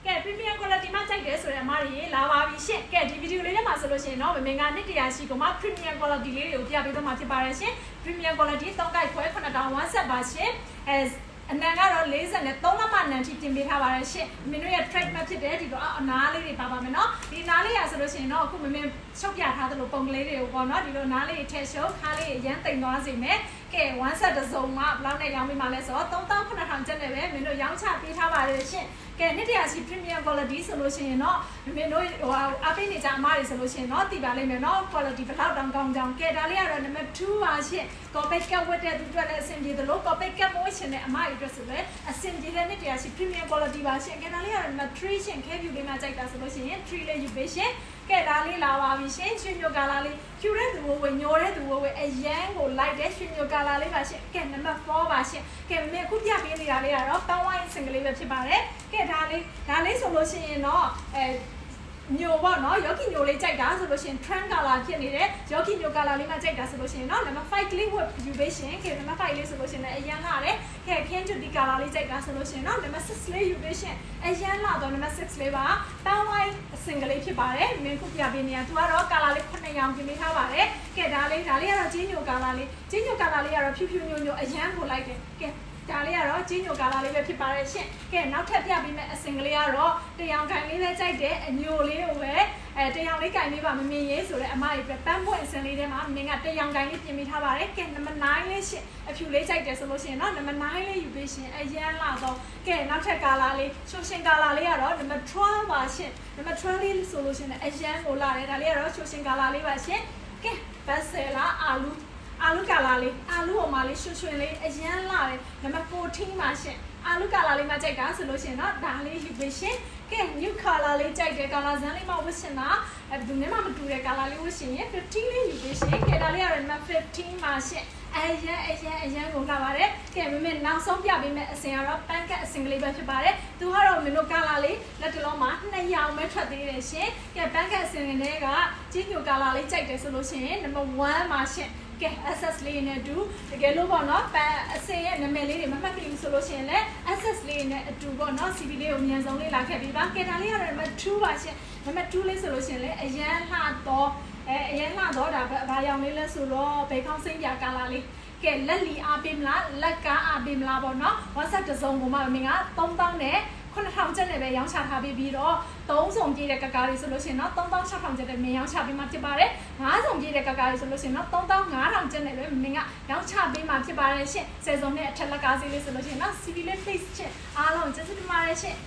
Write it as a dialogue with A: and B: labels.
A: ကဲ premium quality မှာကြိုက်တယ်ဆိုရင်အမတွေလာပါပြီရှင့်ကဲဒီဗီဒီယိုလေးထဲမှာဆိုလို့ရှိရင်တော့မင်္ဂလာနှစ်100ရှိကမှ premium quality လေးတွေကိုပြပေးတော့မှာဖြစ်ပါတယ်ရှင် premium quality 3ကြိုက်ခွဲ9000 set ပါရှင်အနံကတော့43လက်မှနံထိပြင်ပေးထားပါတယ်ရှင့်မင်းတို့ရဲ့ track မှဖြစ်တယ်ဒီတော့အနားလေးတွေပါပါမယ်နော်ဒီနားလေးရဆိုလို့ရှိရင်တော့အခုမင်းချုပ်ပြထားသလိုပုံကလေးတွေကိုပေါ့နော်ဒီလိုနားလေးထည့်ရှုပ်ခါလေးရမ်းတိမ်သွားစေမယ်ကဲ1 set တစ်စုံမှာဘယ်လောက်နဲ့ရောင်းပေးမှလဲဆိုတော့3900ကျပ်နဲ့ပဲမင်းတို့ရောင်းချပေးထားပါတယ်ရှင့်ကဲနှစ်100ရှိ premium quality ဆိုလို့ရှိရင်တော့မင်းတို့အပေးနေကြအမတွေဆိုလို့ရှိရင်တော့တည်ပါလိမ့်မယ်နော် quality ဘယ်လောက်တောင်ကောင်းကြောင်ကဲဒါလေးကတော့ number 2ပါရှင့် copy cap ဝတ်တဲ့သူတွေလည်းအဆင်ပြေသလို copy cap မဝတ်ရှင်တဲ့အမတွေအတွက်ဆိုလည်းအဆင်ပြေတဲ့နှစ်100ရှိ premium quality ပါရှင့်ကဲဒါလေးကတော့ number 3ရှင့် cap view လေးမှာကြိုက်တာဆိုလို့ရှိရင်3လေးယူပေးရှင့်ကဲဒါလေးလာပါပြီရှင်ရွှေမျိုးကာလာလေးကျူတဲ့သူကိုညိုတဲ့သူကိုအရန်ကိုလိုက်တဲ့ရွှေမျိုးကာလာလေးပါရှင်ကဲ number 4ပါရှင်ကဲမင်းအခုပြပေးနေတာလေးကတော့ပန်းဝိုင်းစင်ကလေးပဲဖြစ်ပါတယ်ကဲဒါလေးဆိုလို့ရှိရင်တော့ညိုပေါ့နော်ယောဂီညိုလေးကြိုက်တာဆိုလို့ရှိရင် trend color ဖြစ်နေတဲ့ယောဂီညို color လေးမှကြိုက်တာဆိုလို့ရှိရင်တော့ number 5 ကလေးဝတ်ယူပေးရှင်ကဲ number 5လေးဆိုလို့ရှိရင်လည်းအရန်လာတယ်ကဲခင်းကျွတ်ဒီ color လေးကြိုက်တာဆိုလို့ရှိရင်တော့ number 6လေးယူပေးရှင်အရန်လာတော့ number 6လေးပါပန်းဝိုင်းအစင်ကလေးဖြစ်ပါတယ်မင်းခုပြပေးနေတာသူကတော့ color လေး9ရောင်ပြင်ပေးထားပါတယ်ကဲဒါလေးကတော့ချင်းညို color လေးချင်းညို color လေးကတော့ဖြူဖြူညိုညိုအရန်ကိုလိုက်တယ်ကဲဒါလေးကတော့ချင်းညိုကာလာလေးပဲဖြစ်ပါတယ်ရှင်ကဲနောက်ထပ်ပြပေးမယ့်အစင်ကလေးကတော့တရောင်ခိုင်လေးပဲကြိုက်တယ်အညိုလေးကိုပဲတရောင်လေးခိုင်လေးပါမမြင်ရေးဆိုတော့အမကြီးပဲပန်းပွင့်အစင်လေးထဲမှာမင်းကတရောင်ခိုင်လေးပြင်ပေးထားပါတယ်ကဲ number 9လေးရှင်အဖြူလေးကြိုက်တယ်ဆိုလို့ရှိရင်တော့ number 9လေးယူပေးရှင်အရန်လာတော့ကဲနောက်ထပ်ကာလာလေးရှုပ်ရှင်ကာလာလေးကတော့ number 12ပါရှင် number 12လေးဆိုလို့ရှိရင်အရန်ကိုလာတယ်ဒါလေးကတော့ရှုပ်ရှင်ကာလာလေးပါရှင်ကဲဘတ်ဆယ်လာအာလူကာလာလေးအာလူဟိုမှာလေးရွှင်လေးအရန်လာတယ်နံပါတ်14ပါရှင်အာလူကာလာလေးမှကြိုက်တာဆိုလို့ရှိရင်တော့ဒါလေးယူပေးရှင်ကဲ new color လေးကြိုက်တယ် color ဇန်းလေးမှဝတ်ရှင်တာဘယ်သူမှမတူတဲ့ color လေးဝတ်ရှင်ရင်15လေးယူပေးရှင်ကဲဒါလေးကတော့နံပါတ်15ပါရှင်အရန်ကိုလာပါတယ်ကဲမမေနောက်ဆုံးပြပေးမယ့်အစင်ကတော့ပန်းကတ်အစင်ကလေးပဲဖြစ်ပါတယ်သူကတော့မင်းတို့ကာလာလေးလက်တလုံးမှာ2ရောင်ပဲထွက်သေးတယ်ရှင်ကဲပန်းကတ်အစင်တွေကကြီးညိုကာလာလေးကြိုက်တယ်ဆိုလို့ရှိရင် number 1ပါရှင်ကဲ access လေးနဲ့အတူတကယ်လို့ပေါ့နော်ပန်းအစင်ရဲ့နာမည်လေးတွေမမှတ်မိဘူးဆိုလို့ရှိရင်လည်း access လေးနဲ့အတူပေါ့နော် CV လေးကိုမြန်ဆုံးလေးလာခဲ့ပြီးပါကဲဒါလေးကတော့ number 2ပါရှင် number 2လေးဆိုလို့ရှိရင်လည်းအရန်လှတော့အရန်လှတော့ဒါဘာရောင်လေးလဲဆိုတော့ဘေခေါင်းစိမ့်ပြကာလာလေးကဲလက်လီအားပေးမလားလက်ကားအားပေးမလားပေါ့နော် WhatsApp တစ်စုံကိုမှမင်းက3000နဲ့9000ကျပ်နဲ့ပဲရောင်းချထားပြီးတော့3စုံပြည့်တဲ့ကကားလေးဆိုလို့ရှိရင်တော့3600ကျပ်နဲ့မင်းရောင်းချပေးမှဖြစ်ပါတယ်5စုံပြည့်တဲ့ကကားလေးဆိုလို့ရှိရင်တော့3500ကျပ်နဲ့ပဲမင်းကရောင်းချပေးမှဖြစ်ပါတယ်ရှင့်10စုံနဲ့အထက်လက်ကားစီးလေးဆိုလို့ရှိရင်တော့ CV လေး please ချင်းအားလုံးကျေးဇူးတင်ပါတယ်ရှင့်